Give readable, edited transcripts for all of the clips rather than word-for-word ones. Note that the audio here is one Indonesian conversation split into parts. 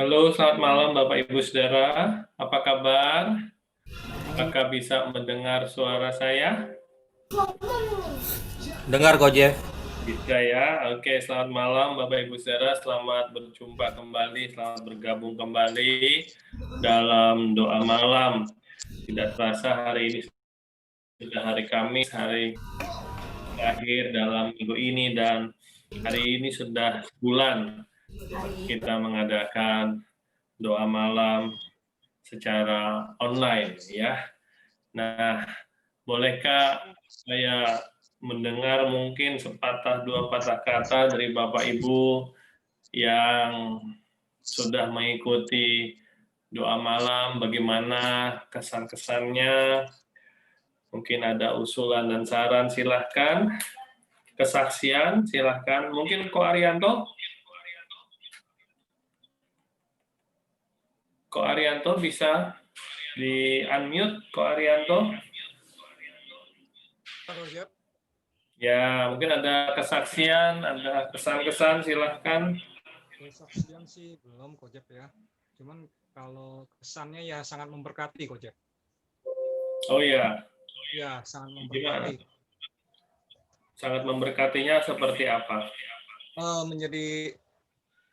Halo, selamat malam Bapak Ibu Saudara. Apa kabar? Apakah bisa mendengar suara saya? Dengar kok Jeff. Bisa ya. Oke, selamat malam Bapak Ibu Saudara. Selamat berjumpa kembali, selamat bergabung kembali dalam doa malam. Tidak terasa hari ini sudah hari Kamis, hari terakhir dalam minggu ini, dan hari ini sudah sebulan kita mengadakan doa malam secara online ya. Nah, bolehkah saya mendengar mungkin sepatah dua patah kata dari Bapak Ibu yang sudah mengikuti doa malam, bagaimana kesan-kesannya? Mungkin ada usulan dan saran, silahkan. Kesaksian, silahkan. Mungkin Ko Arianto? Ko Arianto bisa di-unmute, Ko Arianto? Halo Jeff. Ya, mungkin ada kesaksian, ada kesan-kesan, silahkan. Kesaksian sih belum kok Jeff ya. Cuman kalau kesannya ya sangat memberkati kok Jeff. Oh iya, Ya sangat gimana? memberkati. Sangat memberkatinya seperti apa? Menjadi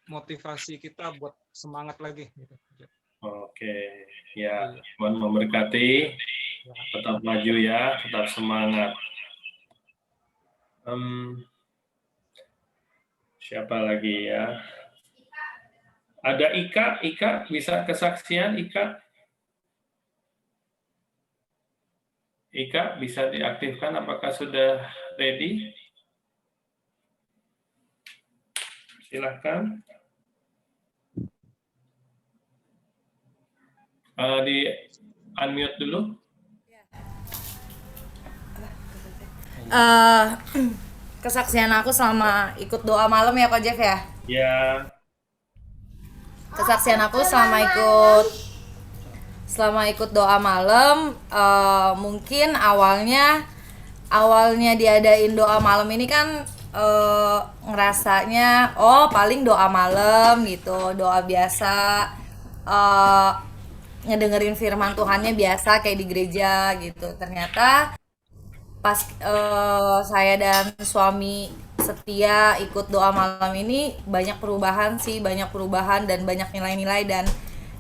motivasi kita buat semangat lagi gitu Jeff. Oke, ya, Iya. Tuhan memberkati, Ya. tetap maju ya, tetap semangat. Siapa lagi ya? Ada Ika bisa kesaksian Ika? Ika bisa diaktifkan, apakah sudah ready? Silahkan. Di unmute dulu. Eh, kesaksian aku selama ikut doa malam ya Kak Jeff ya. Ya, Kesaksian aku selama ikut doa malam, mungkin awalnya diadain doa malam ini kan ngerasanya oh paling doa malam gitu, doa biasa, eh, ngedengerin firman Tuhannya biasa kayak di gereja gitu. Ternyata pas saya dan suami setia ikut doa malam ini banyak perubahan dan banyak nilai-nilai. Dan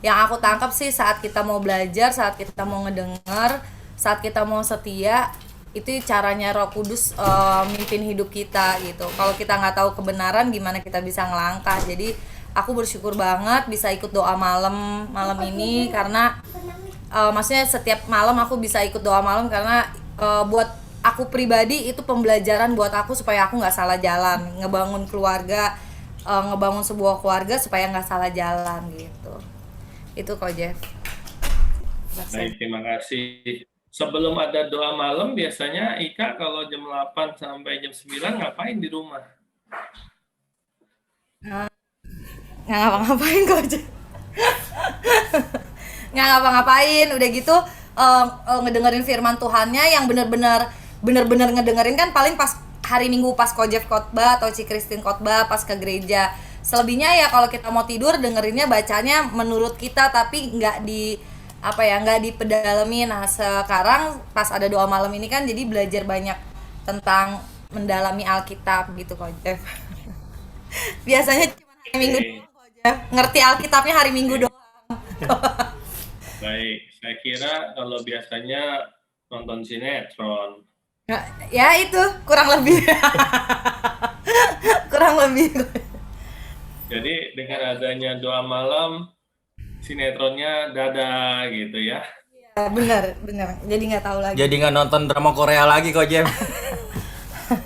yang aku tangkap sih, saat kita mau belajar, saat kita mau ngedenger, saat kita mau setia, itu caranya Roh Kudus mimpin hidup kita gitu. Kalau kita nggak tahu kebenaran, gimana kita bisa ngelangkah. Jadi aku bersyukur banget bisa ikut doa malam ini, karena maksudnya setiap malam aku bisa ikut doa malam karena buat aku pribadi itu pembelajaran buat aku supaya aku nggak salah jalan, ngebangun keluarga, ngebangun sebuah keluarga supaya nggak salah jalan gitu. Itu kok Jeff. baik, terima kasih. Sebelum ada doa malam, biasanya Ika kalau jam 8 sampai jam 9 ngapain di rumah? Nggak ngapa-ngapain kok Jeff. Nggak ngapa-ngapain, udah gitu ngedengerin firman Tuhannya yang bener-bener ngedengerin kan paling pas hari Minggu, pas Kojef khotbah atau Ci Christine khotbah pas ke gereja. Selebihnya ya kalau kita mau tidur dengerinnya bacanya menurut kita, tapi nggak dipedalamin. Nah sekarang pas ada doa malam ini kan jadi belajar banyak tentang mendalami Alkitab gitu Kojef. Biasanya cuma hari Minggu Oke, doang Kojef, ngerti Alkitabnya hari Minggu oke. doang. Baik, saya kira kalau biasanya nonton sinetron. Nah, ya itu kurang lebih. Kurang lebih. Jadi dengan adanya doa malam, sinetronnya dada gitu ya. Bener bener, jadi nggak tahu lagi. Jadi nggak nonton drama Korea lagi kok Jeff.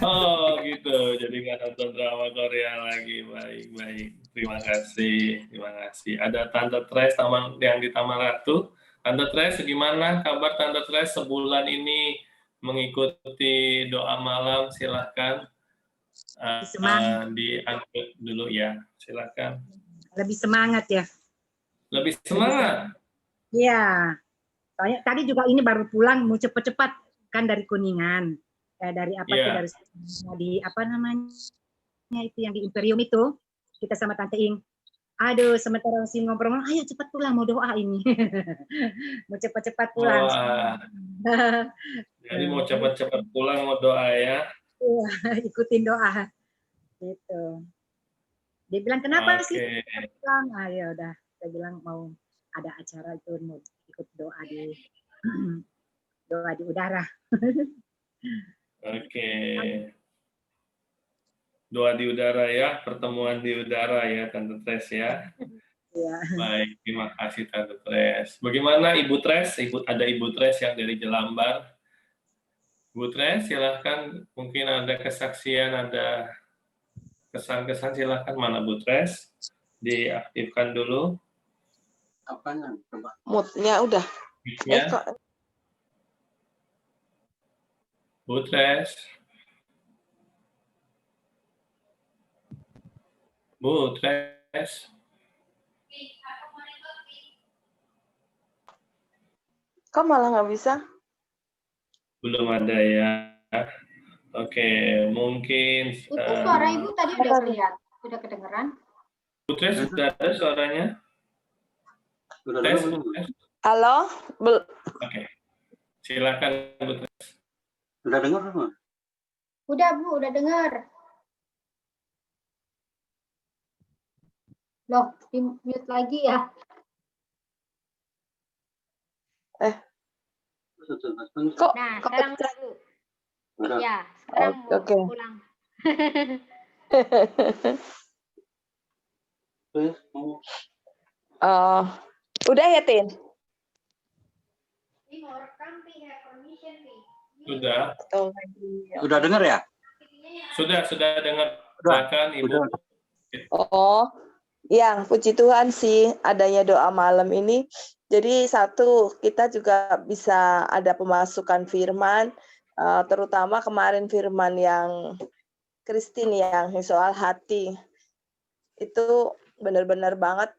Oh gitu, jadi nggak nonton drama Korea lagi. Baik, baik. Terima kasih, terima kasih. Ada Tante Tres yang di Taman Ratu. Tante Tres, gimana kabar Tante Tres sebulan ini mengikuti doa malam? Silahkan Semangat, di unmute dulu ya, silahkan. lebih semangat ya, Lebih lebih semangat. semangat. Iya, soalnya tadi juga ini baru pulang mau cepet-cepet kan dari Kuningan, dari apa tuh, Ya, dari apa namanya itu yang di Imperium itu, kita sama Tante Ing. Aduh, sementara masih ngobrol, ayo cepat pulang, mau doa ini. Mau cepat-cepat pulang. Wah, jadi mau cepat-cepat pulang mau doa ya. Iya, ikutin doa. Gitu. Dia bilang, kenapa sih Oke. pulang? Ah, ya udah, saya bilang mau ada acara itu, mau ikut doa di udara. Oke. Doa di udara ya, pertemuan di udara ya, Tante Tres ya. Iya. Baik, terima kasih Tante Tres. Bagaimana Ibu Tres? Ada Ibu Tres yang dari Jelambar. Ibu Tres, silahkan. Mungkin ada kesaksian, ada kesan-kesan, silahkan. Mana Bu Tres? Diaktifkan dulu. Apanya? Moodnya udah. Mic-nya. Kok Bu Tres. Bu Tres. malah nggak bisa? Belum ada ya. Oke, mungkin Itu suara ibu tadi udah kelihatan, udah kedengeran. Bu Tres sudah ada suaranya? Tes, tes. Halo? Oke. Silakan Bu Tres. Udah dengar semua? Udah Bu, udah dengar. Loh, di mute lagi ya. Kok Nah, sekarang pecah? Bu. Udah. Ya, sekarang mau Oke. pulang. Terus mau Oh, udah ya, Tin? Sudah. Atau lagi? udah dengar ya? Sudah dengar. Silakan Ibu. Udah. Oh, ya, puji Tuhan sih adanya doa malam ini. Jadi satu, kita juga bisa ada pemasukan firman, terutama kemarin firman yang Christine yang soal hati. Itu benar-benar banget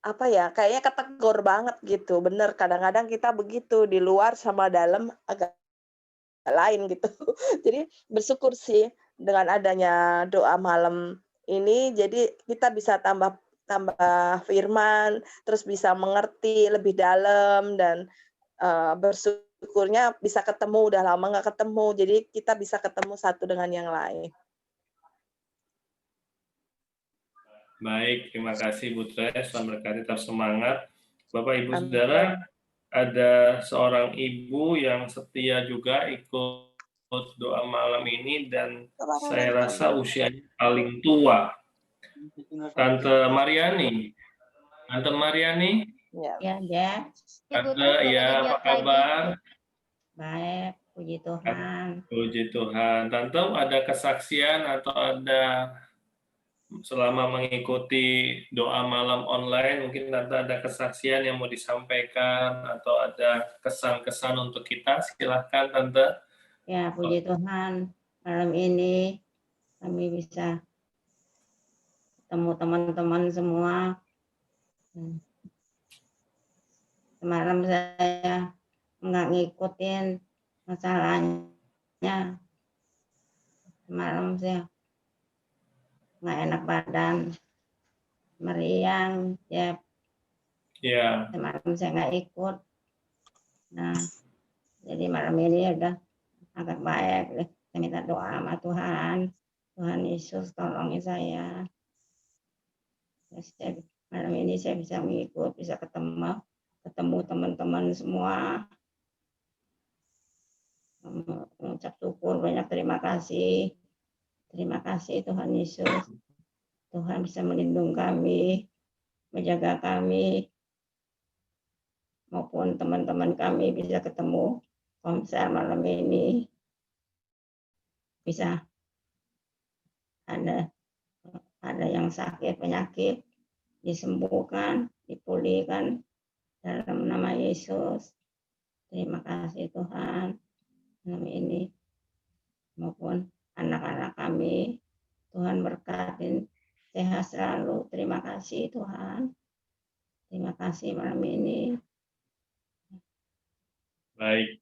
apa ya, kayaknya ketegur banget gitu. Bener, kadang-kadang kita begitu di luar sama dalam agak lain gitu. Jadi bersyukur sih dengan adanya doa malam ini, jadi kita bisa tambah firman, terus bisa mengerti lebih dalam dan bersyukurnya bisa ketemu, udah lama nggak ketemu, jadi kita bisa ketemu satu dengan yang lain. Baik, terima kasih Bu Tres. Selamat berkati, tetap semangat. Bapak Ibu Saudara, ada seorang ibu yang setia juga ikut doa malam ini dan saya rasa usianya paling tua. Tante Mariani. Tante Mariani, Ya. Ya. Tante, ya apa kabar? Baik, puji Tuhan. Puji Tuhan. Tante, ada kesaksian atau ada selama mengikuti doa malam online, mungkin Tante ada kesaksian yang mau disampaikan atau ada kesan-kesan untuk kita, silahkan Tante. Ya, puji Tuhan. Malam ini kami bisa ketemu teman-teman semua. Semalam saya nggak ngikutin masalahnya. Semalam saya nggak enak badan, meriang, ya. Ya. Semalam saya nggak ikut. Nah, jadi malam ini udah agak baik. Saya minta doa sama Tuhan. Tuhan Yesus tolongin saya. Malam ini saya bisa mengikut, bisa ketemu teman-teman semua. Mengucap syukur, banyak terima kasih. Terima kasih Tuhan Yesus. Tuhan bisa melindungi kami, menjaga kami, maupun teman-teman kami bisa ketemu konser malam ini. Bisa ada yang sakit, penyakit, disembuhkan, dipulihkan dalam nama Yesus. Terima kasih Tuhan. Malam ini maupun anak-anak kami, Tuhan berkatin sehat selalu. Terima kasih Tuhan. Terima kasih malam ini. Baik.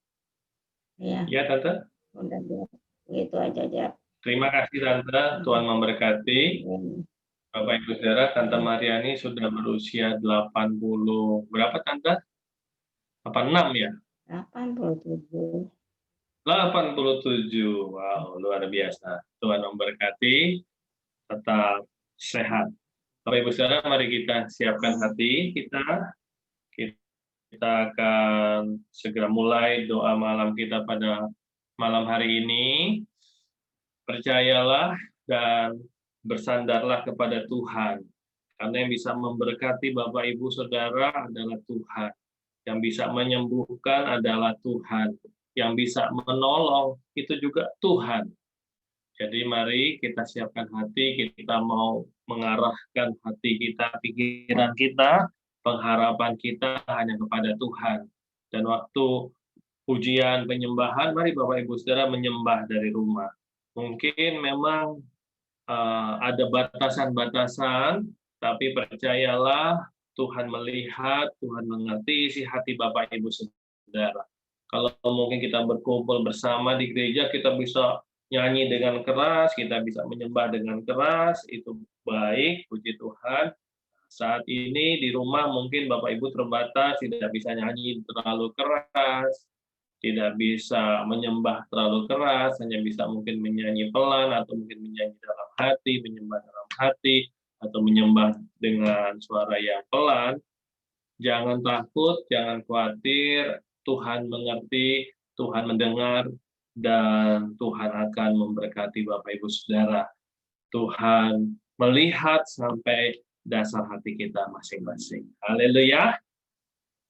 Ya. Ya Tante. Udah begitu aja, Jap. Terima kasih Tante, Tuhan memberkati. Bapak Ibu Saudara, Tante Mariani sudah berusia 80, berapa Tante? 86 ya? 87. 87. Wow, luar biasa. Tuhan memberkati, tetap sehat. Bapak Ibu Saudara, mari kita siapkan hati kita. Kita akan segera mulai doa malam kita pada malam hari ini. Percayalah dan bersandarlah kepada Tuhan. Karena yang bisa memberkati Bapak Ibu Saudara adalah Tuhan. Yang bisa menyembuhkan adalah Tuhan. Yang bisa menolong itu juga Tuhan. Jadi mari kita siapkan hati, kita mau mengarahkan hati kita, pikiran kita, pengharapan kita hanya kepada Tuhan. Dan waktu ujian penyembahan, mari Bapak Ibu Saudara menyembah dari rumah. Mungkin memang ada batasan-batasan, tapi percayalah Tuhan melihat, Tuhan mengerti isi hati Bapak Ibu Saudara. Kalau mungkin kita berkumpul bersama di gereja, kita bisa nyanyi dengan keras, kita bisa menyembah dengan keras, itu baik, puji Tuhan. Saat ini di rumah mungkin Bapak Ibu terbatas, tidak bisa nyanyi terlalu keras, tidak bisa menyembah terlalu keras, hanya bisa mungkin menyanyi pelan, atau mungkin menyanyi dalam hati, menyembah dalam hati, atau menyembah dengan suara yang pelan. Jangan takut, jangan khawatir, Tuhan mengerti, Tuhan mendengar, dan Tuhan akan memberkati Bapak Ibu Saudara. Tuhan melihat sampai dasar hati kita masing-masing. Haleluya.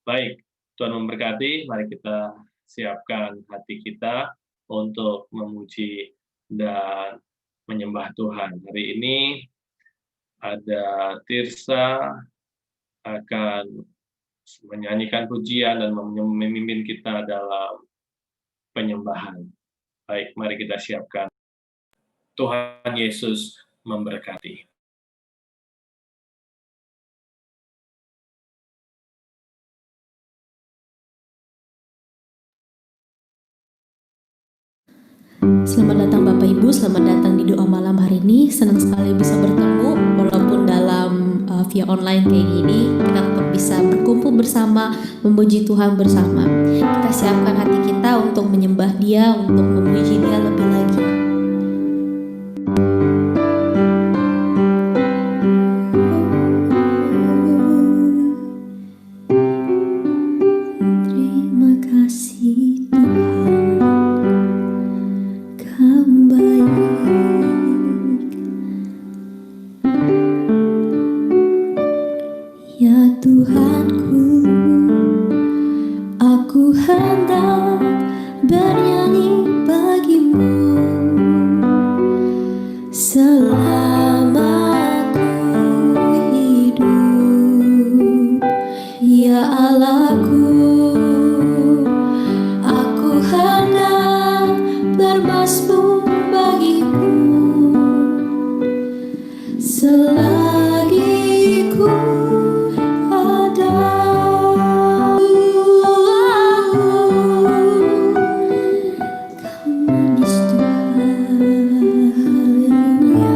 Baik, Tuhan memberkati. Mari kita siapkan hati kita untuk memuji dan menyembah Tuhan. Hari ini ada Tirsa akan menyanyikan pujian dan memimpin kita dalam penyembahan. Baik, mari kita siapkan. Tuhan Yesus memberkati. Selamat datang Bapak Ibu, selamat datang di doa malam hari ini. Senang sekali bisa bertemu, walaupun dalam via online kayak gini, kita tetap bisa berkumpul bersama, memuji Tuhan bersama. Kita siapkan hati kita untuk menyembah Dia, untuk memuji Dia lebih lagi. Terima kasih Tuhan, Kamu baik. Ya Tuhanku, aku hendak bernyanyi bagimu selama aku hidup. Ya Allahku, aku hendak bermazmur bagimu selagi ku ada. Kau manis Tuhan, haleluya.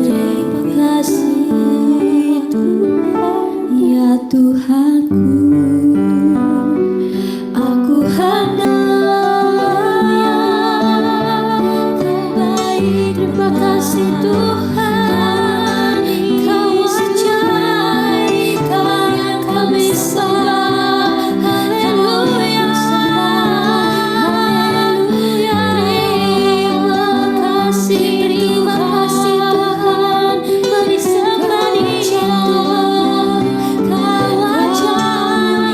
Terima kasih Tuhan, ya Tuhanku, aku hendak baik. Terima kasih Tuhan, Kau ajaib, Kau bisa. Haleluya, haleluya. Terima kasih Tuhan, menyembah Kau ajaib.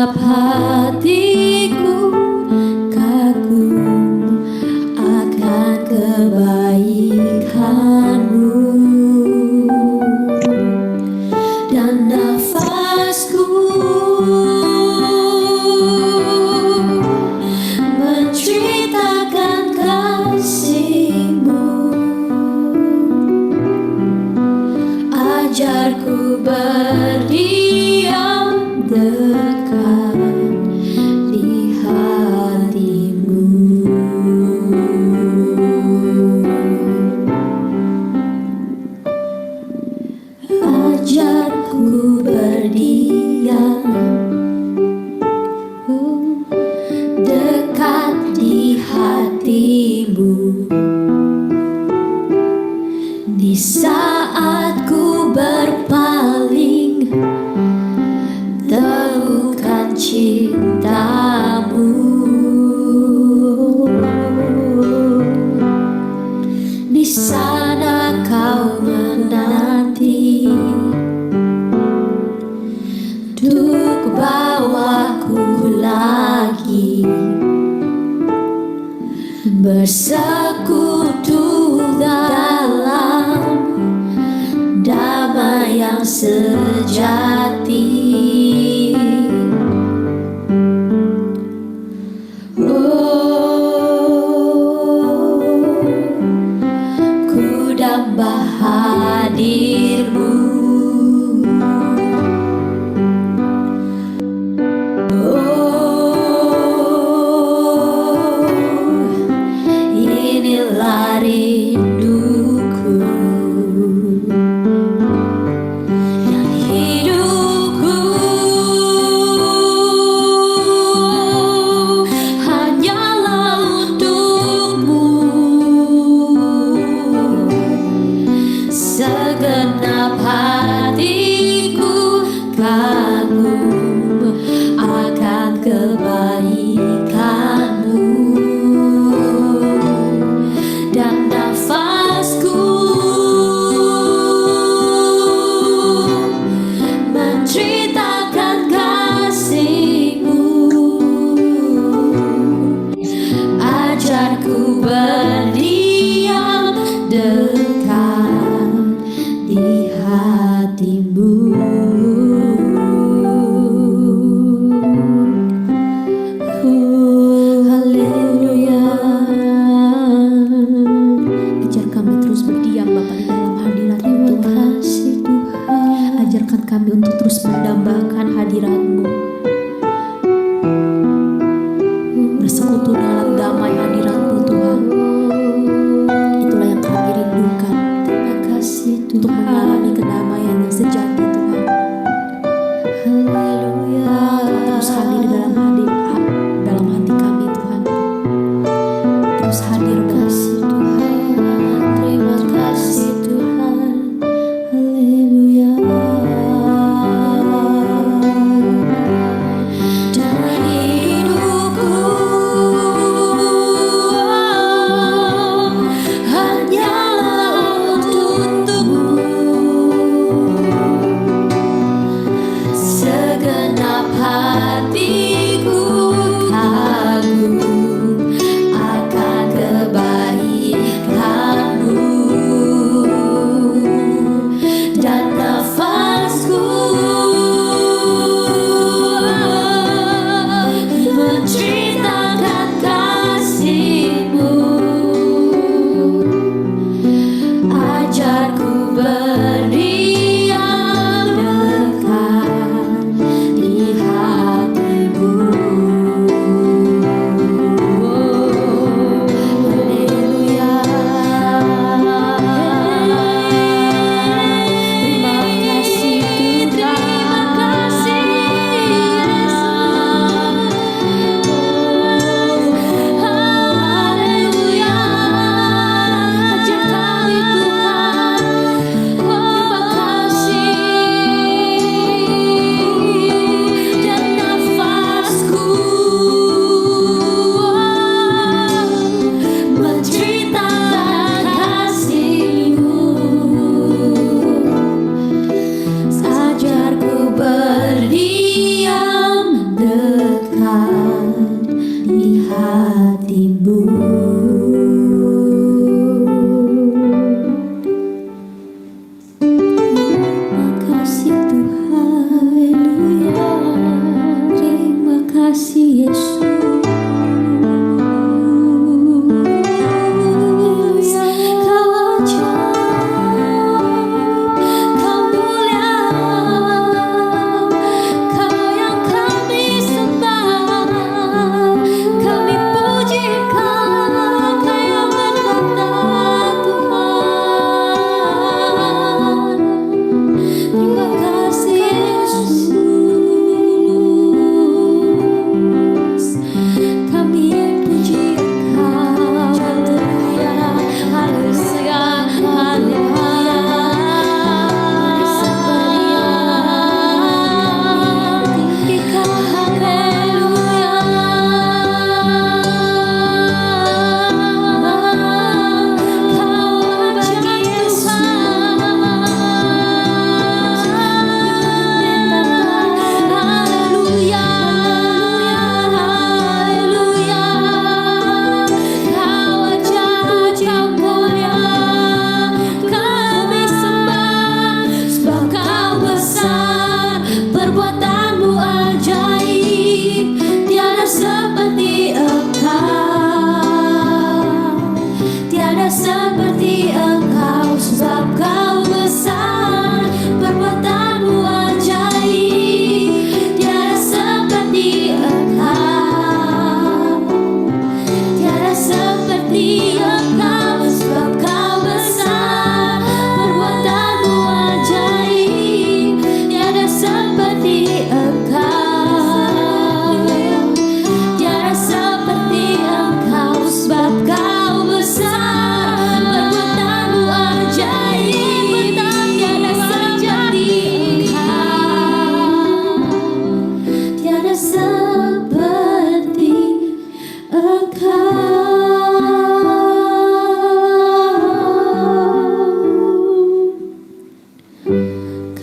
Segenap hatiku kagum akan kebaikan-Mu, dan nafasku menceritakan kasih-Mu. Ajarku berdiam dekat di hati-Mu. Ajarku berdiam dekat di hati-Mu. Di saat ku berpaling, teguhkan cinta-Mu. Di sana Kau menanti untuk bawaku lagi bersekutu dalam damai yang sejati. Ku dambah hadir-Mu. Inilah rinduku, dan hidupku hanyalah untuk-Mu. Segenap hatiku kagum akan kebaikan-Mu, dan nafasku menceritakan kasih-Mu. Ajarku berdiam dekat di hati-Mu. Haleluya. Ajar kami terus berdiam Bapa di dalam hadirat-Mu Tuhan. Ajarkan kami untuk terus mendambakan hadirat-Mu, bersekutu dalam damai hadirat-Mu Tuhan. Itulah yang kami rindukan. Terima kasih Tuhan. Untuk mengalami kedamaian yang sejati Tuhan. Haleluya. Terus hadir dalam hati kami Tuhan. Terus hadir kasih Tuhan. Terima kasih Tuhan. Haleluya. Dan hidupku hanyalah untuk-Mu.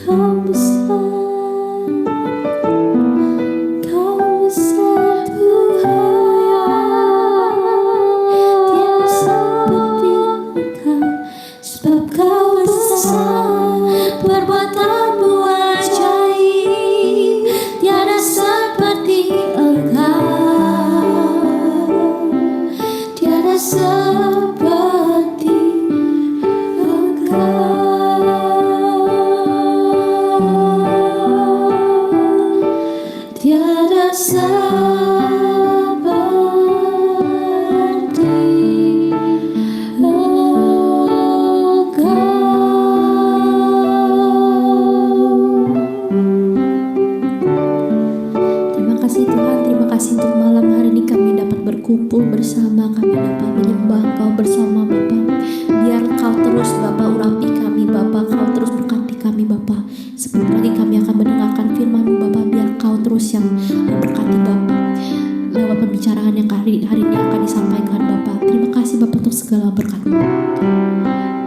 Kau besar, Kau besar Tuhan, tiada seperti Engkau, sebab Kau besar, perbuatanmu ajaib, tiada seperti Engkau, tiada seperti Engkau. Tiada seperti Terima kasih Tuhan, terima kasih untuk malam hari ini kami dapat berkumpul bersama, kami dapat menyembah Engkau bersama Bapa. Biar Kau terus Bapa urapi kami Bapa, Kau terus berkati kami Bapa. Sebentar lagi kami akan mendengarkan firman-Mu Bapa, biar Kau terus yang berkati Bapa lewat pembicaraan yang hari ini akan disampaikan Bapa. Terima kasih Bapa untuk segala berkat-Mu.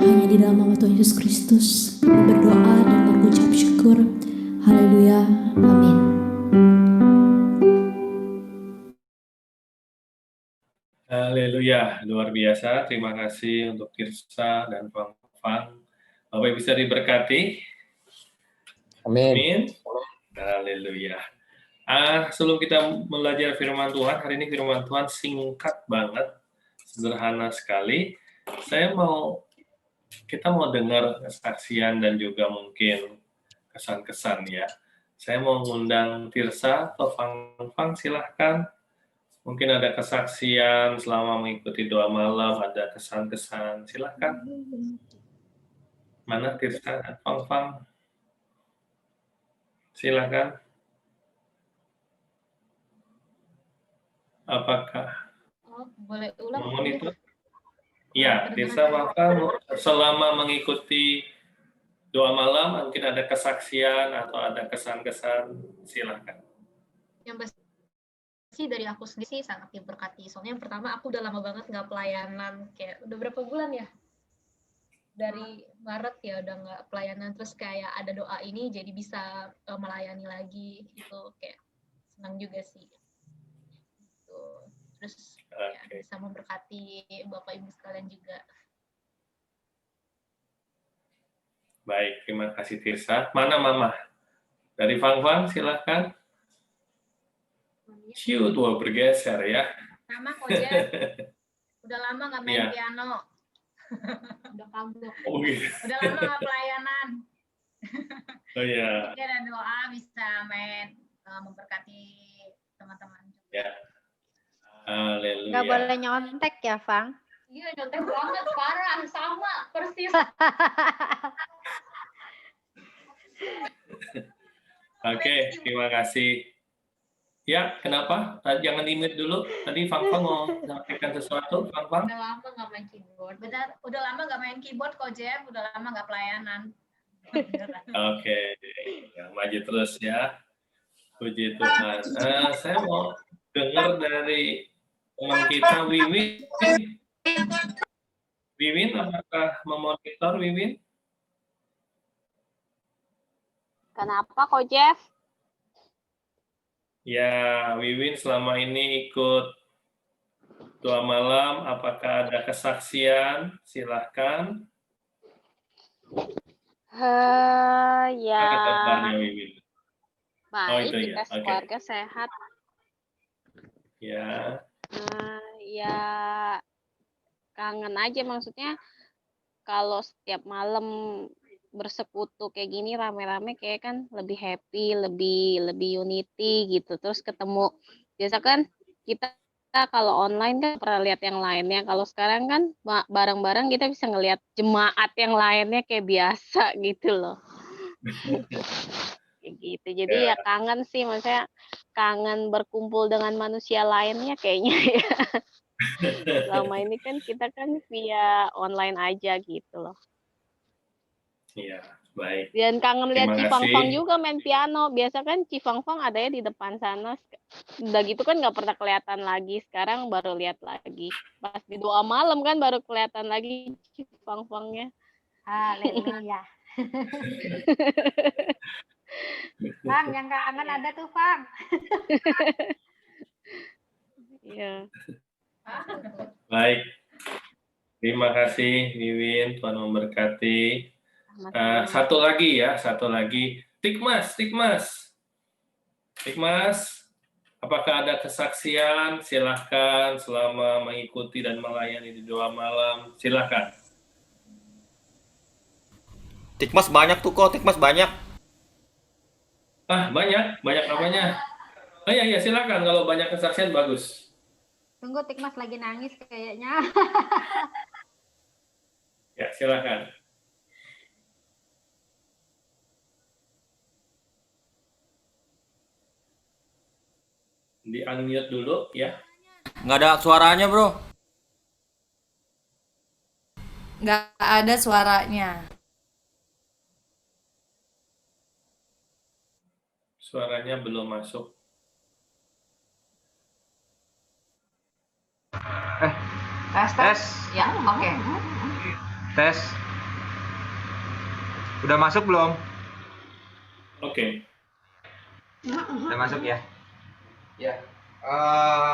Hanya di dalam nama Tuhan Yesus Kristus kami berdoa dan mengucap syukur. Haleluya, amin. Haleluya, luar biasa. Terima kasih untuk Tirsa dan Fang. Bapak Ibu bisa diberkati. Amin. Amin. Haleluya. Sebelum kita belajar firman Tuhan, hari ini firman Tuhan singkat banget, sederhana sekali. Kita mau dengar kesaksian dan juga mungkin kesan-kesan ya. Saya mau ngundang Tirsa atau Fang, silahkan. Mungkin ada kesaksian selama mengikuti doa malam, ada kesan-kesan, silahkan. Mana Tirsa dan Fang? Silahkan. Apakah boleh ulang? Monitor? Ya, Tirsa Fang, selama mengikuti doa malam, mungkin ada kesaksian atau ada kesan-kesan, silahkan. Yang pasti dari aku sendiri sih sangat diberkati. Soalnya yang pertama aku udah lama banget nggak pelayanan, kayak udah berapa bulan ya? Dari Maret ya udah nggak pelayanan, terus kayak ada doa ini jadi bisa melayani lagi, itu kayak senang juga sih. Gitu. Terus ya, bisa memberkati Bapak Ibu sekalian juga. Baik, terima kasih Tirsa. Mana Mama? Dari Fang, silahkan. Ciut, bergeser ya. Nama Kojep. Udah lama nggak main piano. Udah kabur. Oh, gitu. Udah lama nggak pelayanan. Oh iya. Jadi ada doa bisa main memberkati teman-teman juga. Ya. Haleluya. Nggak boleh nyontek ya, Fang? Iya, nyontek banget, parah, sama, persis. Oke, terima kasih. Ya, kenapa? Jangan di-mute dulu. Tadi Fang mau sampaikan sesuatu, Fang. Udah lama nggak main keyboard. Benar, udah lama nggak main keyboard kok, Jeff. Udah lama nggak pelayanan. Oke, ya, maju terus ya. Puji Tuhan. Saya mau dengar dari teman kita, Wiwin. Wiwin, apakah memonitor, Wiwin? Kenapa kok, Jeff? Ya, Wiwin selama ini ikut doa malam, apakah ada kesaksian? Silahkan. Ya. Kabarnya, Wiwin? Baik, itu kita ya. keluarga sehat. Ya. Ya, kangen aja maksudnya kalau setiap malam bersekutu kayak gini rame-rame kayak kan lebih happy, lebih unity gitu. Terus ketemu biasa kan kita kalau online kan pernah lihat yang lainnya. Kalau sekarang kan bareng-bareng kita bisa ngelihat jemaat yang lainnya kayak biasa gitu loh. Kayak gitu. Jadi ya kangen sih, maksudnya kangen berkumpul dengan manusia lainnya kayaknya ya. Selama ini kan kita kan via online aja gitu loh. Iya, baik. Dan kangen lihat Terima Cifang Fang kasih. juga main piano. Biasa kan Cifang Fang adanya di depan sana. Udah gitu kan nggak pernah kelihatan lagi. Sekarang baru lihat lagi. Pas di doa malam kan baru kelihatan lagi Cifang Fangnya. Haleluya. Fang, yang kangen ada tuh, Fang. Iya. Baik. Terima kasih, Wiwin. Tuhan memberkati. Satu lagi ya, satu lagi. Tikmas. Tikmas, apakah ada kesaksian? Silahkan selama mengikuti dan melayani di doa malam. Silahkan. Tikmas banyak tuh kok, Tikmas banyak. Banyak namanya. Oh iya, silakan kalau banyak kesaksian bagus. Tunggu, Tikmas lagi nangis kayaknya. Ya, silakan. Di unmute dulu ya. Nggak ada suaranya, bro. Nggak ada suaranya. Suaranya belum masuk. Tes. Ya, oke. Tes. Udah masuk belum? Oke. Udah masuk ya? Ya.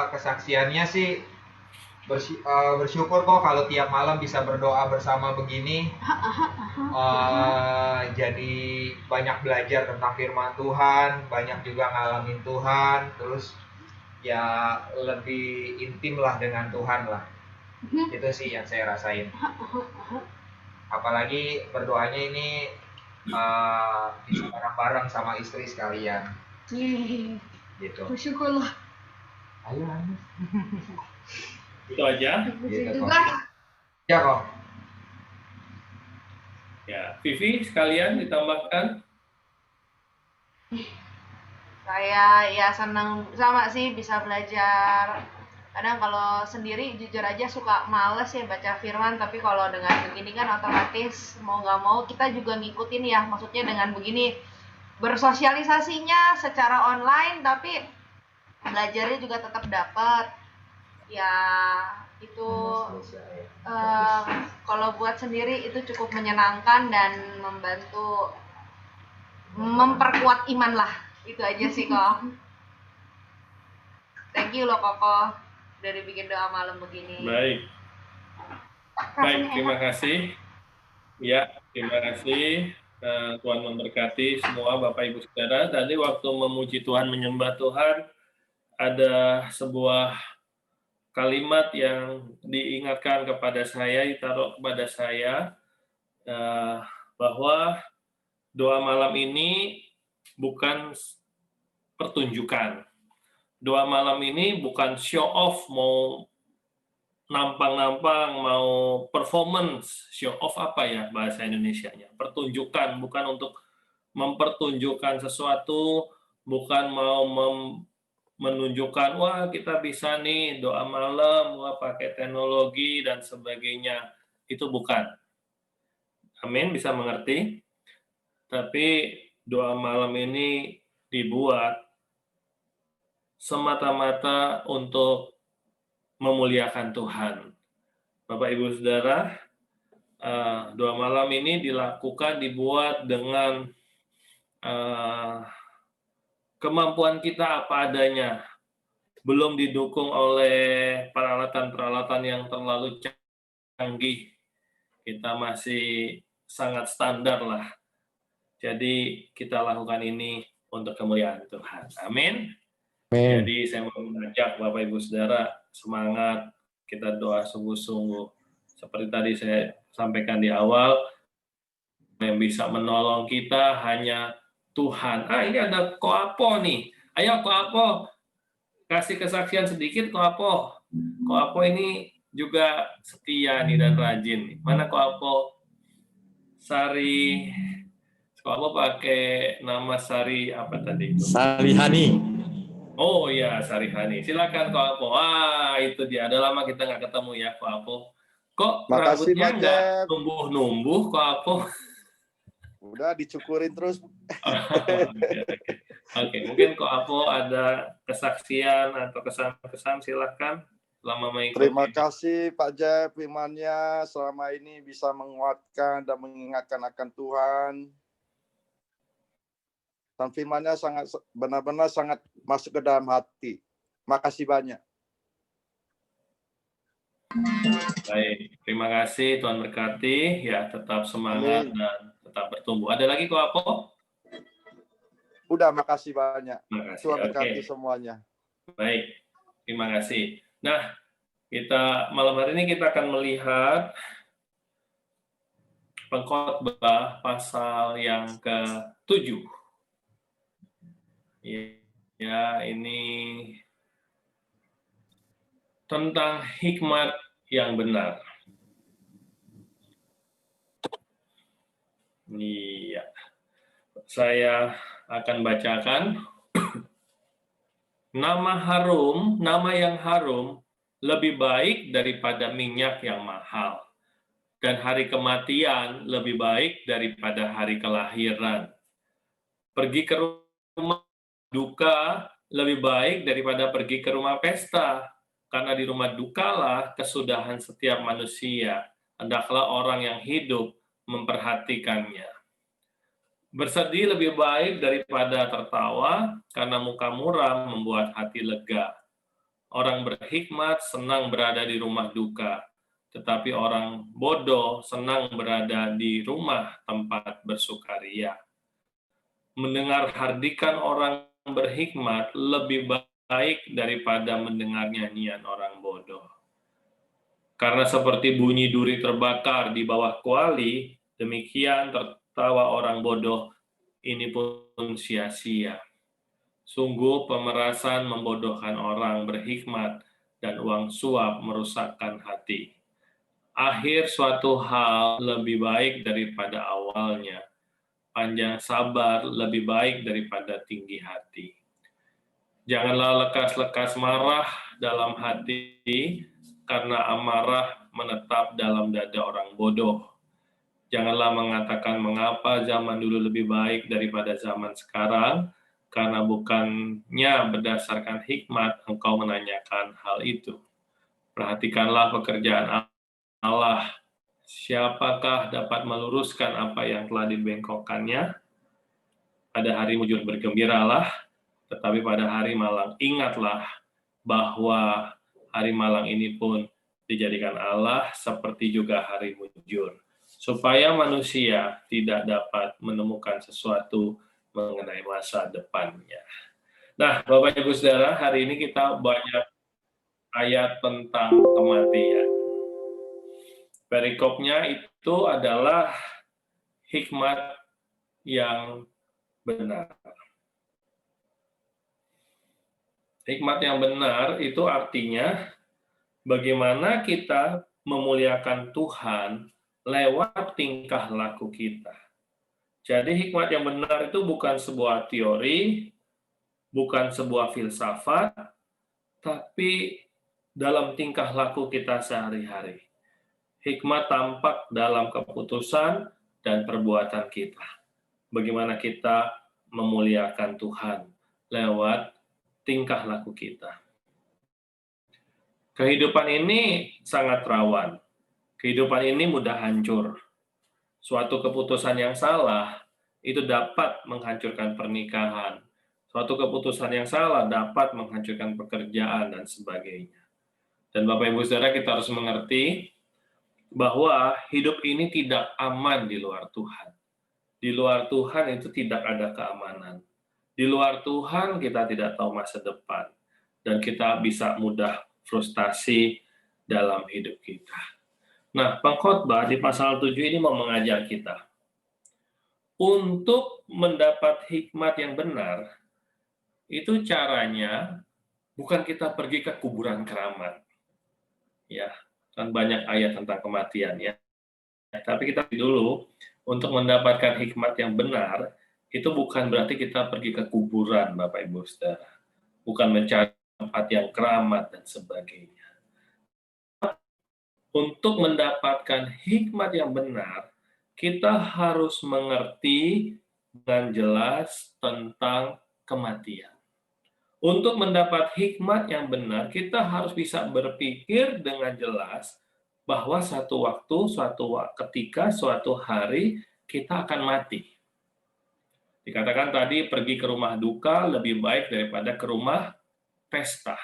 Kesaksiannya sih bersyukur kok kalau tiap malam bisa berdoa bersama begini. Jadi banyak belajar tentang firman Tuhan, banyak juga ngalamin Tuhan, terus ya lebih intim lah dengan Tuhan lah. Itu sih yang saya rasain. Apalagi berdoanya ini bisa bareng-bareng sama istri sekalian. Gitu. Bersyukurlah. Ayo. Itu aja. Gitu kok. Ya kok. Ya, Vivi sekalian ditambahkan. Saya ya senang sama sih bisa belajar. Kadang kalau sendiri jujur aja suka males ya baca firman, tapi kalau dengan begini kan otomatis mau nggak mau kita juga ngikutin ya. Maksudnya dengan begini bersosialisasinya secara online, tapi belajarnya juga tetap dapat. Ya itu kalau buat sendiri itu cukup menyenangkan dan membantu memperkuat iman lah. Itu aja sih kok. Thank you loh Koko dari bikin doa malam begini. Baik, terima kasih. Ya, terima kasih. Tuhan memberkati semua Bapak Ibu Saudara. Tadi waktu memuji Tuhan, menyembah Tuhan, ada sebuah kalimat yang diingatkan kepada saya, ditaruh kepada saya, bahwa doa malam ini bukan pertunjukan. Doa malam ini bukan show off, mau nampang-nampang, mau performance. Show off apa ya bahasa Indonesianya? Pertunjukan, bukan untuk mempertunjukkan sesuatu, bukan mau menunjukkan, wah kita bisa nih doa malam, wah pakai teknologi dan sebagainya. Itu bukan. Amin, bisa mengerti? Tapi doa malam ini dibuat semata-mata untuk memuliakan Tuhan. Bapak Ibu Saudara, doa malam ini dibuat dengan kemampuan kita apa adanya, belum didukung oleh peralatan-peralatan yang terlalu canggih. Kita masih sangat standar lah. Jadi kita lakukan ini untuk kemuliaan Tuhan. Amin. Jadi saya mau mengajak Bapak Ibu Saudara semangat, kita doa sungguh-sungguh. Seperti tadi saya sampaikan di awal, yang bisa menolong kita hanya Tuhan. Ini ada Koapo nih. Ayo Koapo, kasih kesaksian sedikit Koapo. Koapo ini juga setia nih dan rajin. Mana Koapo? Sari. Koapo pakai nama Sari apa tadi? Salihani. Oh iya, Sarihani. Silakan Koapo. Itu dia. Ada lama kita nggak ketemu ya, Koapo. Kok Makasih, rambutnya nggak Jeb. numbuh-numbuh, Koapo? Udah dicukurin terus. Oke. Mungkin Koapo ada kesaksian atau kesan-kesan, silakan. selama mengikuti. Terima kasih Pak Jeb, firman-Nya selama ini bisa menguatkan dan mengingatkan akan Tuhan. Dan firman-Nya sangat benar-benar sangat masuk ke dalam hati. Makasih banyak. Baik, terima kasih, Tuhan berkati. Ya, tetap semangat dan tetap bertumbuh. Ada lagi kok apa? Udah, makasih banyak. Makasih. Tuhan berkati Oke. semuanya. Baik, terima kasih. Nah, malam hari ini kita akan melihat Pengkhotbah pasal yang ke-7. Ya, ini tentang hikmat yang benar. Iya. Saya akan bacakan. Nama yang harum lebih baik daripada minyak yang mahal. Dan hari kematian lebih baik daripada hari kelahiran. Pergi ke rumah duka lebih baik daripada pergi ke rumah pesta. Karena di rumah dukalah kesudahan setiap manusia. Hendaklah orang yang hidup memperhatikannya. Bersedih lebih baik daripada tertawa, karena muka muram membuat hati lega. Orang berhikmat senang berada di rumah duka, tetapi orang bodoh senang berada di rumah tempat bersukaria. Mendengar hardikan orang berhikmat lebih baik daripada mendengar nyanyian orang bodoh. Karena seperti bunyi duri terbakar di bawah kuali, demikian tertawa orang bodoh ini pun sia-sia. Sungguh pemerasan membodohkan orang berhikmat dan uang suap merusakkan hati. Akhir suatu hal lebih baik daripada awalnya. Panjang sabar lebih baik daripada tinggi hati. Janganlah lekas-lekas marah dalam hati, karena amarah menetap dalam dada orang bodoh. Janganlah mengatakan mengapa zaman dulu lebih baik daripada zaman sekarang, karena bukannya berdasarkan hikmat engkau menanyakan hal itu. Perhatikanlah pekerjaan Allah. Siapakah dapat meluruskan apa yang telah dibengkokkannya? Pada hari mujur bergembiralah, tetapi pada hari malang ingatlah bahwa hari malang ini pun dijadikan Allah seperti juga hari mujur, supaya manusia tidak dapat menemukan sesuatu mengenai masa depannya. Nah, Bapak Ibu Saudara, hari ini kita banyak ayat tentang kematian. Perikopnya itu adalah hikmat yang benar. Hikmat yang benar itu artinya bagaimana kita memuliakan Tuhan lewat tingkah laku kita. Jadi hikmat yang benar itu bukan sebuah teori, bukan sebuah filsafat, tapi dalam tingkah laku kita sehari-hari. Hikmat tampak dalam keputusan dan perbuatan kita. Bagaimana kita memuliakan Tuhan lewat tingkah laku kita. Kehidupan ini sangat rawan. Kehidupan ini mudah hancur. Suatu keputusan yang salah itu dapat menghancurkan pernikahan. Suatu keputusan yang salah dapat menghancurkan pekerjaan dan sebagainya. Dan Bapak Ibu Saudara, kita harus mengerti bahwa hidup ini tidak aman di luar Tuhan. Di luar Tuhan itu tidak ada keamanan. Di luar Tuhan kita tidak tahu masa depan. Dan kita bisa mudah frustasi dalam hidup kita. Nah, Pengkhotbah di pasal 7 ini mau mengajar kita. Untuk mendapat hikmat yang benar, itu caranya bukan kita pergi ke kuburan keramat. Ya, kan banyak ayat tentang kematian ya. Tapi kita dulu untuk mendapatkan hikmat yang benar itu bukan berarti kita pergi ke kuburan, Bapak Ibu Saudara. Bukan mencari tempat yang keramat dan sebagainya. Untuk mendapatkan hikmat yang benar, kita harus mengerti dan jelas tentang kematian. Untuk mendapat hikmat yang benar, kita harus bisa berpikir dengan jelas bahwa suatu ketika, suatu hari kita akan mati. Dikatakan tadi pergi ke rumah duka lebih baik daripada ke rumah pesta.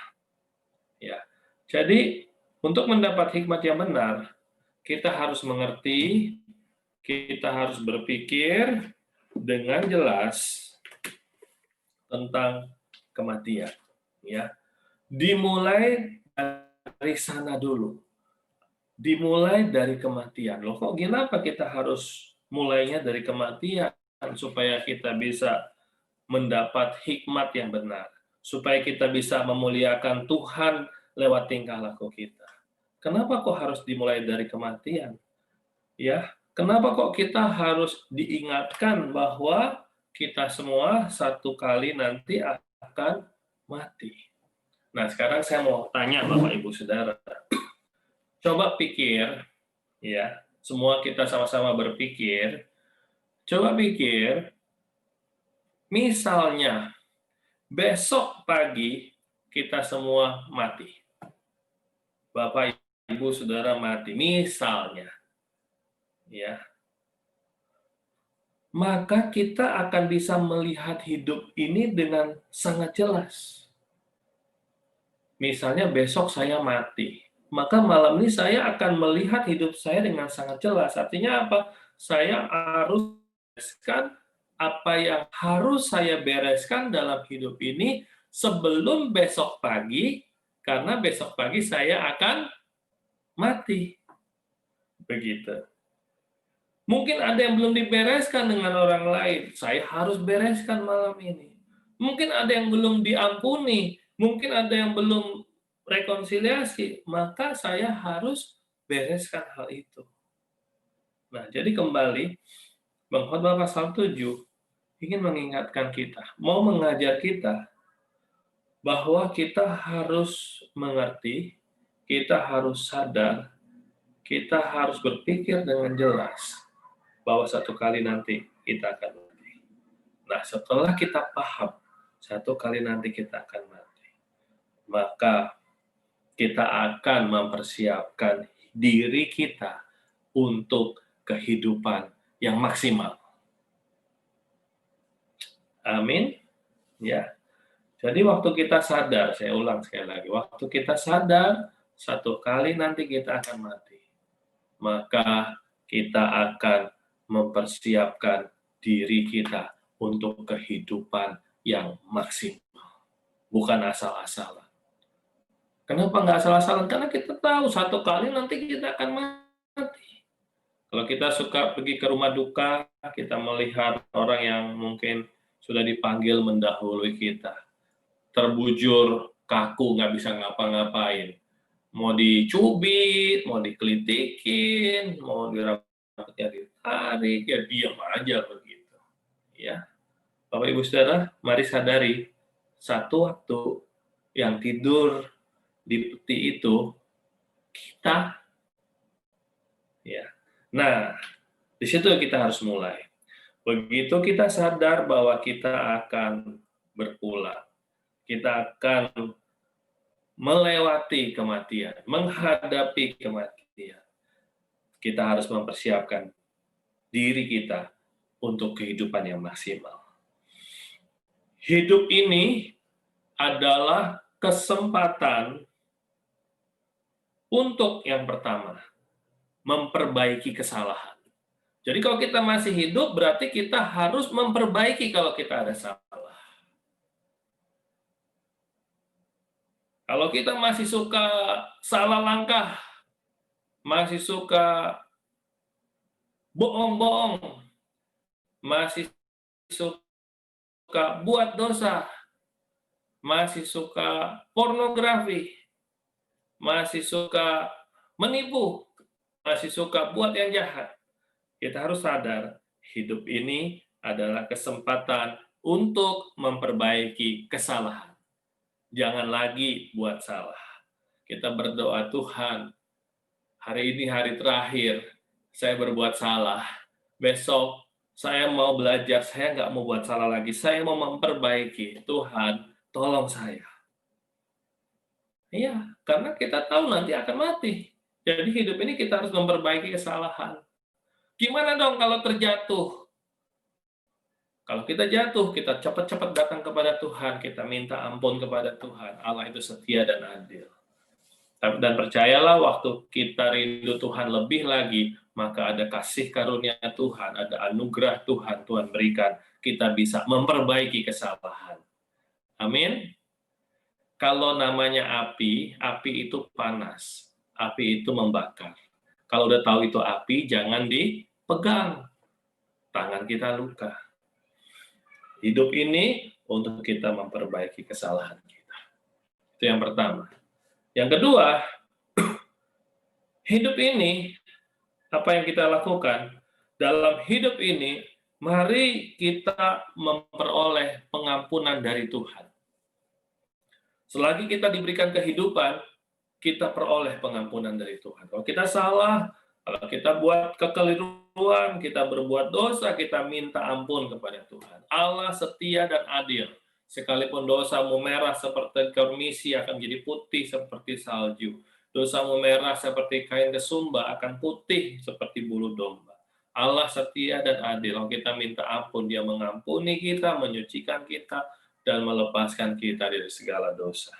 Ya. Jadi, untuk mendapat hikmat yang benar, kita harus mengerti, kita harus berpikir dengan jelas tentang kematian, ya. Dimulai dari sana dulu. Dimulai dari kematian. Loh, kok kenapa kita harus mulainya dari kematian supaya kita bisa mendapat hikmat yang benar, supaya kita bisa memuliakan Tuhan lewat tingkah laku kita. Kenapa kok harus dimulai dari kematian? Ya, kenapa kok kita harus diingatkan bahwa kita semua satu kali nanti akan mati? Nah, sekarang saya mau tanya Bapak Ibu Saudara. Coba pikir, ya, semua kita sama-sama berpikir. Coba pikir, misalnya besok pagi kita semua mati. Bapak Ibu Saudara mati, misalnya. Ya. Maka kita akan bisa melihat hidup ini dengan sangat jelas. Misalnya besok saya mati, maka malam ini saya akan melihat hidup saya dengan sangat jelas. Artinya apa? Saya harus bereskan apa yang harus saya bereskan dalam hidup ini sebelum besok pagi, karena besok pagi saya akan mati. Begitu. Mungkin ada yang belum dibereskan dengan orang lain. Saya harus bereskan malam ini. Mungkin ada yang belum diampuni. Mungkin ada yang belum rekonsiliasi. Maka saya harus bereskan hal itu. Nah, jadi kembali, Pengkhotbah pasal 7 ingin mengingatkan kita, mau mengajar kita, bahwa kita harus mengerti, kita harus sadar, kita harus berpikir dengan jelas, bahwa satu kali nanti kita akan mati. Nah, setelah kita paham, satu kali nanti kita akan mati, maka kita akan mempersiapkan diri kita untuk kehidupan yang maksimal. Amin. Ya. Jadi waktu kita sadar, saya ulang sekali lagi, waktu kita sadar, satu kali nanti kita akan mati, maka kita akan mempersiapkan diri kita untuk kehidupan yang maksimal. Bukan asal-asalan. Kenapa nggak asal-asalan? Karena kita tahu satu kali nanti kita akan mati. Kalau kita suka pergi ke rumah duka, kita melihat orang yang mungkin sudah dipanggil mendahului kita. Terbujur, kaku, nggak bisa ngapa-ngapain. Mau dicubit, mau dikelitikin, mau rambutnya ditarik, ya diam aja begitu. Ya, Bapak Ibu Saudara, mari sadari satu waktu yang tidur di peti itu kita. Ya, nah di situ kita harus mulai. Begitu kita sadar bahwa kita akan berpulang, kita akan melewati kematian, menghadapi kematian. Kita harus mempersiapkan diri kita untuk kehidupan yang maksimal. Hidup ini adalah kesempatan untuk yang pertama, memperbaiki kesalahan. Jadi kalau kita masih hidup, berarti kita harus memperbaiki kalau kita ada salah. Kalau kita masih suka salah langkah, masih suka bohong-bohong, masih suka buat dosa, masih suka pornografi, masih suka menipu, masih suka buat yang jahat, kita harus sadar hidup ini adalah kesempatan untuk memperbaiki kesalahan. Jangan lagi buat salah. Kita berdoa, Tuhan, hari ini hari terakhir, saya berbuat salah. Besok, saya mau belajar, saya nggak mau buat salah lagi. Saya mau memperbaiki. Tuhan, tolong saya. Iya, karena kita tahu nanti akan mati. Jadi hidup ini kita harus memperbaiki kesalahan. Gimana dong kalau terjatuh? Kalau kita jatuh, kita cepat-cepat datang kepada Tuhan, kita minta ampun kepada Tuhan. Allah itu setia dan adil. Dan percayalah, waktu kita rindu Tuhan lebih lagi, maka ada kasih karunia Tuhan, ada anugerah Tuhan, Tuhan berikan. Kita bisa memperbaiki kesalahan. Amin. Kalau namanya api, api itu panas. Api itu membakar. Kalau udah tahu itu api, jangan dipegang. Tangan kita luka. Hidup ini untuk kita memperbaiki kesalahan kita. Itu yang pertama. Yang kedua, hidup ini, apa yang kita lakukan? Dalam hidup ini, mari kita memperoleh pengampunan dari Tuhan. Selagi kita diberikan kehidupan, kita peroleh pengampunan dari Tuhan. Kalau kita salah, kalau kita buat kekeliruan, kita berbuat dosa, kita minta ampun kepada Tuhan. Allah setia dan adil. Sekalipun dosamu merah seperti kormisi akan jadi putih seperti salju. Dosamu merah seperti kain kesumba akan putih seperti bulu domba. Allah setia dan adil. Kalau kita minta ampun, Dia mengampuni kita, menyucikan kita, dan melepaskan kita dari segala dosa.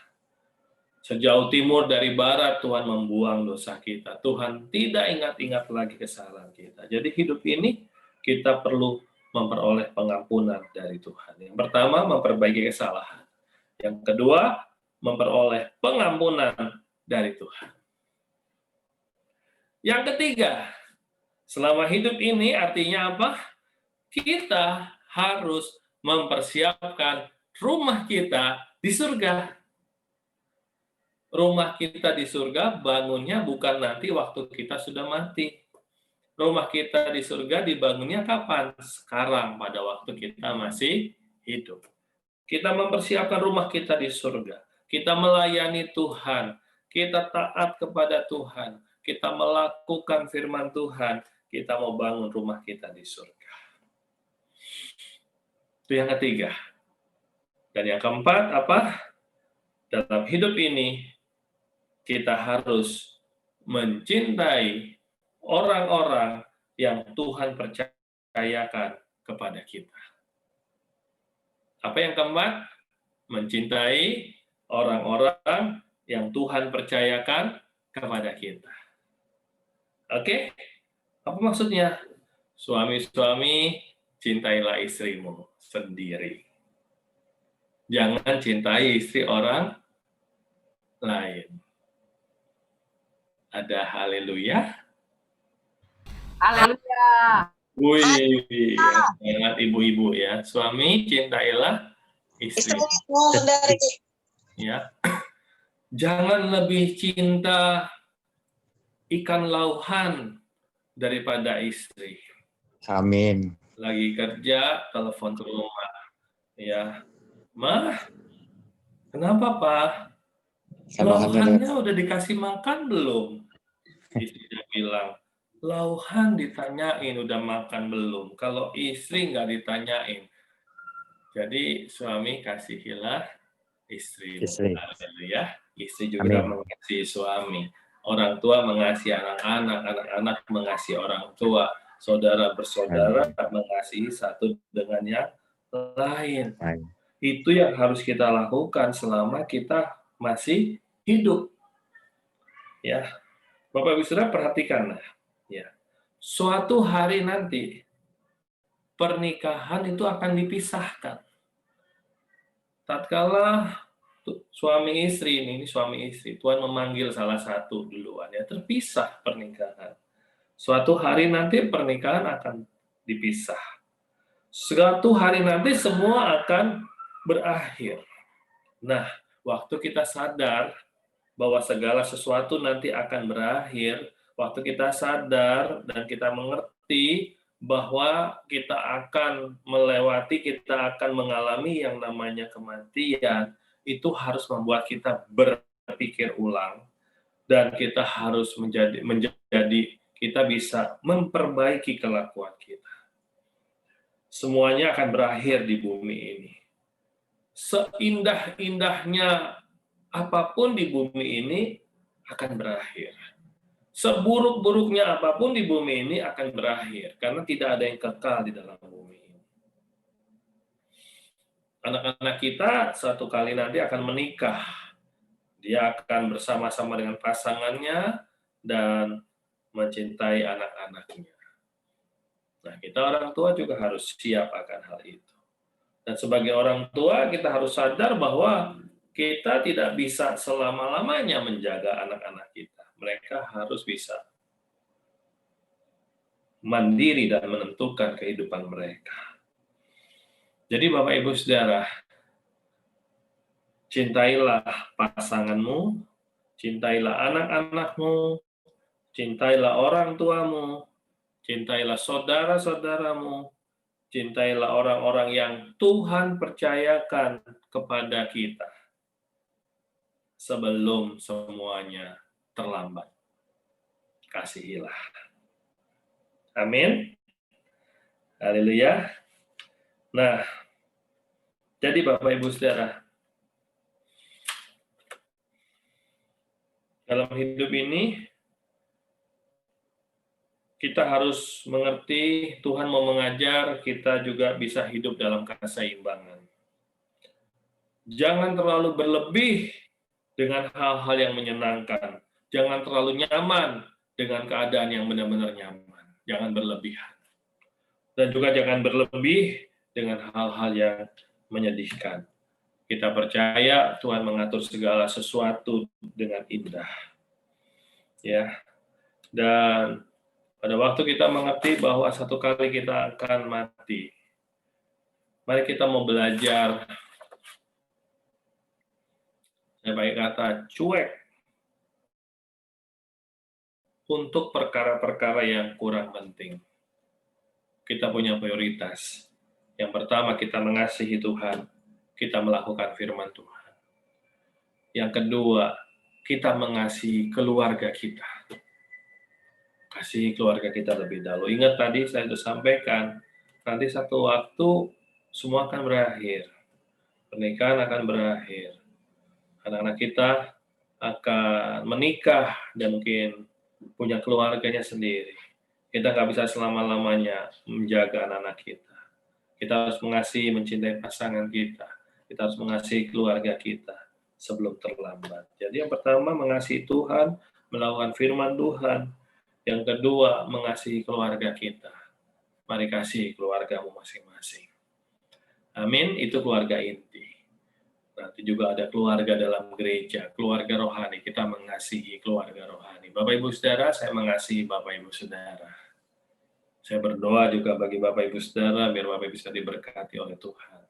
Sejauh timur dari barat, Tuhan membuang dosa kita. Tuhan tidak ingat-ingat lagi kesalahan kita. Jadi hidup ini kita perlu memperoleh pengampunan dari Tuhan. Yang pertama, memperbaiki kesalahan. Yang kedua, memperoleh pengampunan dari Tuhan. Yang ketiga, selama hidup ini artinya apa? Kita harus mempersiapkan rumah kita di surga. Rumah kita di surga bangunnya bukan nanti waktu kita sudah mati. Rumah kita di surga dibangunnya kapan? Sekarang, pada waktu kita masih hidup. Kita mempersiapkan rumah kita di surga. Kita melayani Tuhan. Kita taat kepada Tuhan. Kita melakukan firman Tuhan. Kita mau bangun rumah kita di surga. Itu yang ketiga. Dan yang keempat, apa? Dalam hidup ini, kita harus mencintai orang-orang yang Tuhan percayakan kepada kita. Apa yang keempat? Mencintai orang-orang yang Tuhan percayakan kepada kita. Oke? Apa maksudnya? Suami-suami, cintailah istrimu sendiri. Jangan cintai istri orang lain. Ada haleluya? Haleluya. Wih, sangat ibu-ibu ya. Suami, cintailah istri. Ya. Jangan lebih cinta ikan lauhan daripada istri. Amin. Lagi kerja, telepon ke rumah. Ya, Mah, kenapa Pak? Lauhannya udah dikasih makan belum? Istrinya bilang, lauhan ditanyain udah makan belum. Kalau istri nggak ditanyain. Jadi suami kasihilah istri. Ya, istri juga mengasihi suami. Orang tua mengasihi anak-anak, anak-anak mengasihi orang tua. Saudara bersaudara mengasihi satu dengan yang lain. Itu yang harus kita lakukan selama kita masih hidup. Ya, Bapak Ibu Saudara perhatikan, ya. Suatu hari nanti pernikahan itu akan dipisahkan. Tatkala suami istri ini suami istri, Tuhan memanggil salah satu duluan, ya, terpisah pernikahan. Suatu hari nanti pernikahan akan dipisah. Suatu hari nanti semua akan berakhir. Nah, waktu kita sadar bahwa segala sesuatu nanti akan berakhir, waktu kita sadar dan kita mengerti bahwa kita akan melewati, kita akan mengalami yang namanya kematian, itu harus membuat kita berpikir ulang dan kita harus menjadi kita bisa memperbaiki kelakuan kita. Semuanya akan berakhir di bumi ini. seindah-indahnya apapun di bumi ini akan berakhir. Seburuk-buruknya apapun di bumi ini akan berakhir, karena tidak ada yang kekal di dalam bumi ini. Anak-anak kita suatu kali nanti akan menikah. Dia akan bersama-sama dengan pasangannya dan mencintai anak-anaknya. Nah, kita orang tua juga harus siap akan hal itu. Dan sebagai orang tua, kita harus sadar bahwa kita tidak bisa selama-lamanya menjaga anak-anak kita. Mereka harus bisa mandiri dan menentukan kehidupan mereka. Jadi Bapak Ibu Saudara, cintailah pasanganmu, cintailah anak-anakmu, cintailah orang tuamu, cintailah saudara-saudaramu, cintailah orang-orang yang Tuhan percayakan kepada kita sebelum semuanya terlambat. Kasihilah. Amin. Haleluya. Nah, jadi Bapak Ibu Saudara, dalam hidup ini kita harus mengerti Tuhan mau mengajar kita juga bisa hidup dalam keseimbangan. Jangan terlalu berlebih dengan hal-hal yang menyenangkan. Jangan terlalu nyaman dengan keadaan yang benar-benar nyaman. Jangan berlebihan. Dan juga jangan berlebih dengan hal-hal yang menyedihkan. Kita percaya Tuhan mengatur segala sesuatu dengan indah. Ya. Dan pada waktu kita mengerti bahwa satu kali kita akan mati, mari kita mau belajar, saya baik kata, cuek untuk perkara-perkara yang kurang penting. Kita punya prioritas. Yang pertama, kita mengasihi Tuhan, kita melakukan firman Tuhan. Yang kedua, kita mengasihi keluarga kita. Kasih keluarga kita lebih dahulu. Ingat tadi saya sudah sampaikan, nanti satu waktu semua akan berakhir. Pernikahan akan berakhir. Anak-anak kita akan menikah dan mungkin punya keluarganya sendiri. Kita nggak bisa selama-lamanya menjaga anak-anak kita. Kita harus mengasihi, mencintai pasangan kita. Kita harus mengasihi keluarga kita sebelum terlambat. Jadi yang pertama, mengasihi Tuhan, melakukan firman Tuhan. Yang kedua, mengasihi keluarga kita. Mari kasih keluargamu masing-masing. Amin, itu keluarga inti. Nanti juga ada keluarga dalam gereja, keluarga rohani. Kita mengasihi keluarga rohani. Bapak Ibu Saudara, saya mengasihi Bapak Ibu Saudara. Saya berdoa juga bagi Bapak Ibu Saudara, biar Bapak Ibu bisa diberkati oleh Tuhan.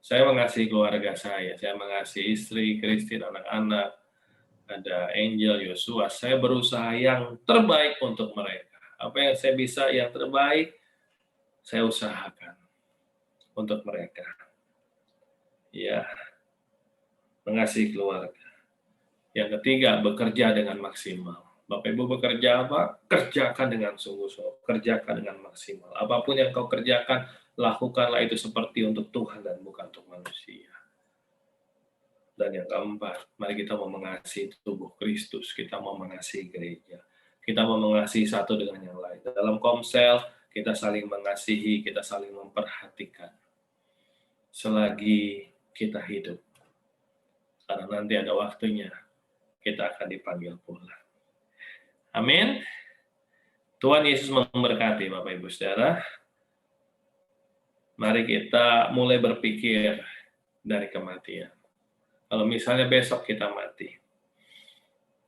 Saya mengasihi keluarga saya mengasihi istri, Christine, anak-anak, ada Angel, Yosua. Saya berusaha yang terbaik untuk mereka. Apa yang saya bisa yang terbaik, saya usahakan untuk mereka. Ya, mengasihi keluarga. Yang ketiga, bekerja dengan maksimal. Bapak Ibu bekerja apa? Kerjakan dengan sungguh-sungguh. Kerjakan dengan maksimal. Apapun yang kau kerjakan, lakukanlah itu seperti untuk Tuhan dan bukan untuk manusia. Dan yang keempat, mari kita mau mengasihi tubuh Kristus. Kita mau mengasihi gereja. Kita mau mengasihi satu dengan yang lain. Dalam komsel, kita saling mengasihi, kita saling memperhatikan. Selagi kita hidup. Karena nanti ada waktunya, kita akan dipanggil pulang. Amin. Tuhan Yesus memberkati Bapak Ibu Saudara. Mari kita mulai berpikir dari kematian. Kalau misalnya besok kita mati,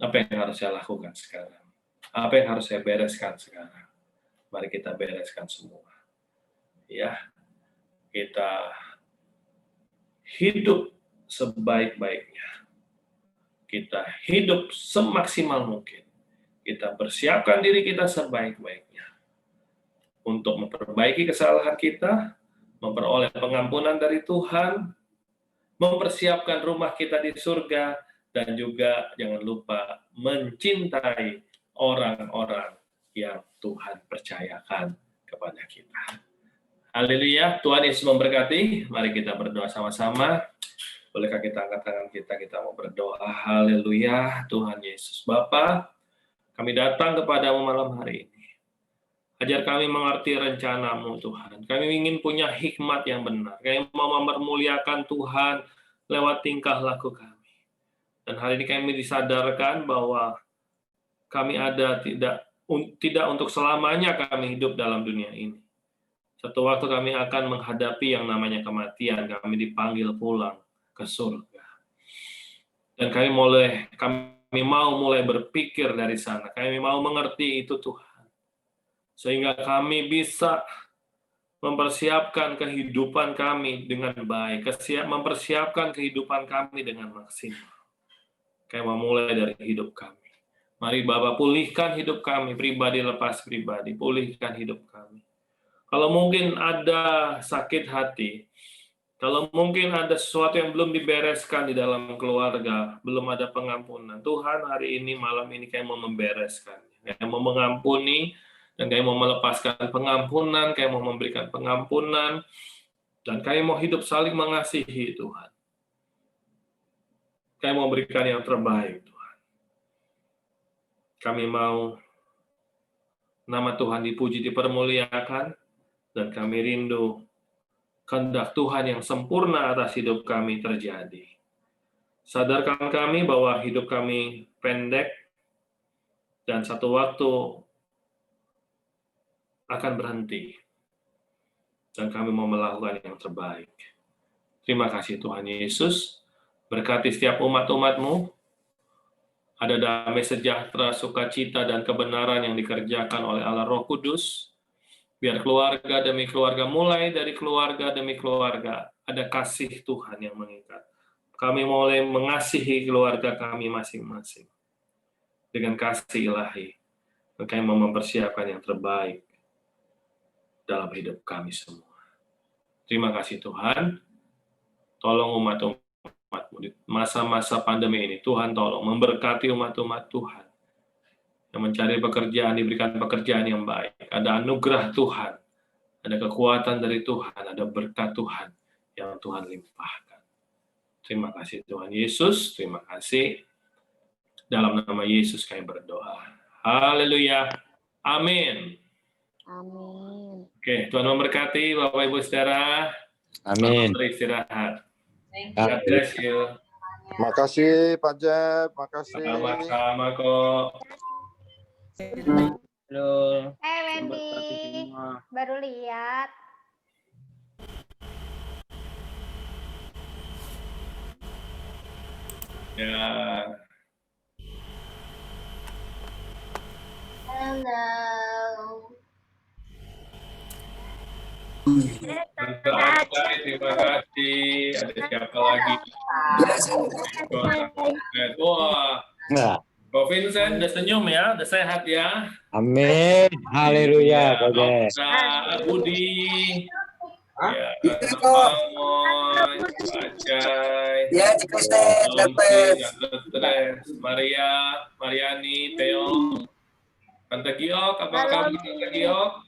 apa yang harus saya lakukan sekarang? Apa yang harus saya bereskan sekarang? Mari kita bereskan semua. Ya, kita hidup sebaik-baiknya. Kita hidup semaksimal mungkin. Kita persiapkan diri kita sebaik-baiknya. Untuk memperbaiki kesalahan kita, memperoleh pengampunan dari Tuhan, mempersiapkan rumah kita di surga, dan juga jangan lupa mencintai orang-orang yang Tuhan percayakan kepada kita. Haleluya, Tuhan Yesus memberkati. Mari kita berdoa sama-sama. Bolehkah kita angkat tangan kita mau berdoa. Haleluya, Tuhan Yesus. Bapa, kami datang kepadamu malam hari ini. Ajar kami mengerti rencana-Mu, Tuhan. Kami ingin punya hikmat yang benar. Kami mau mempermuliakan Tuhan lewat tingkah laku kami. Dan hari ini kami disadarkan bahwa kami ada tidak untuk selamanya kami hidup dalam dunia ini. Satu waktu kami akan menghadapi yang namanya kematian. Kami dipanggil pulang ke surga. Dan kami mau mulai berpikir dari sana. Kami mau mengerti itu, Tuhan. Sehingga kami bisa mempersiapkan kehidupan kami dengan baik, mempersiapkan kehidupan kami dengan maksimal. Kami mau mulai dari hidup kami. Mari Bapak pulihkan hidup kami, pribadi lepas pribadi, pulihkan hidup kami. Kalau mungkin ada sakit hati, kalau mungkin ada sesuatu yang belum dibereskan di dalam keluarga, belum ada pengampunan, Tuhan hari ini, malam ini kami mau membereskannya. Kami mau mengampuni, dan kami mau melepaskan pengampunan, kami mau memberikan pengampunan, dan kami mau hidup saling mengasihi Tuhan. Kami mau memberikan yang terbaik Tuhan. Kami mau nama Tuhan dipuji, dipermuliakan, dan kami rindu kehendak Tuhan yang sempurna atas hidup kami terjadi. Sadarkan kami bahwa hidup kami pendek, dan satu waktu akan berhenti. Dan kami mau melakukan yang terbaik. Terima kasih Tuhan Yesus. Berkati setiap umat-umat-Mu. Ada damai sejahtera, sukacita, dan kebenaran yang dikerjakan oleh Allah Roh Kudus. Biar keluarga demi keluarga, mulai dari keluarga demi keluarga, ada kasih Tuhan yang mengikat. Kami mulai mengasihi keluarga kami masing-masing. Dengan kasih ilahi. Kami mau mempersiapkan yang terbaik dalam hidup kami semua. Terima kasih Tuhan. Tolong umat-umat-Mu di masa-masa pandemi ini. Tuhan tolong memberkati umat-umat Tuhan. Yang mencari pekerjaan, diberikan pekerjaan yang baik. Ada anugerah Tuhan. Ada kekuatan dari Tuhan. Ada berkat Tuhan yang Tuhan limpahkan. Terima kasih Tuhan Yesus. Terima kasih. Dalam nama Yesus kami berdoa. Haleluya. Amin. Amin. Oke, Tuhan memberkati Bapak Ibu Saudara. Amin. Beristirahat. God bless you. Makasih Pak Jeb, makasih. Sama-sama kok. Halo. Wendy, baru lihat. Ya. Halo. Terima kasih. Ada siapa lagi? Wah. Nah. Kok Vincent udah senyum ya, udah sehat ya. Amin. Haleluya, Kodes. Budi. Ya, Mamon, Acai. Ya, stres. Maria, Mariani, Theo. Tante Giok, apa kabar Tante Giok?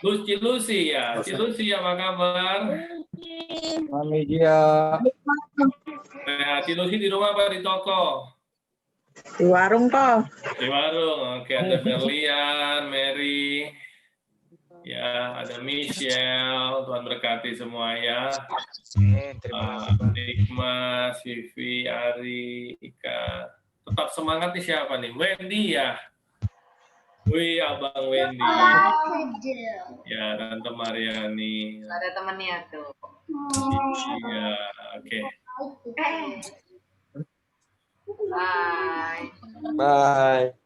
Lucy ya, apa kabar? Mami dia. Lucy di rumah apa di toko? Di warung toh. Di warung, oke. Ada Ferlian, Mary, ya, ada Michelle. Tuhan berkati semua ya. Terima kasih. Nikma, Sivi, Ari, Ika. Tetap semangat nih siapa nih? Wendy ya. Wih, Abang Wendy. Ya, Tante Mariani. Ada temennya tuh. Iya, oke. Bye. Bye.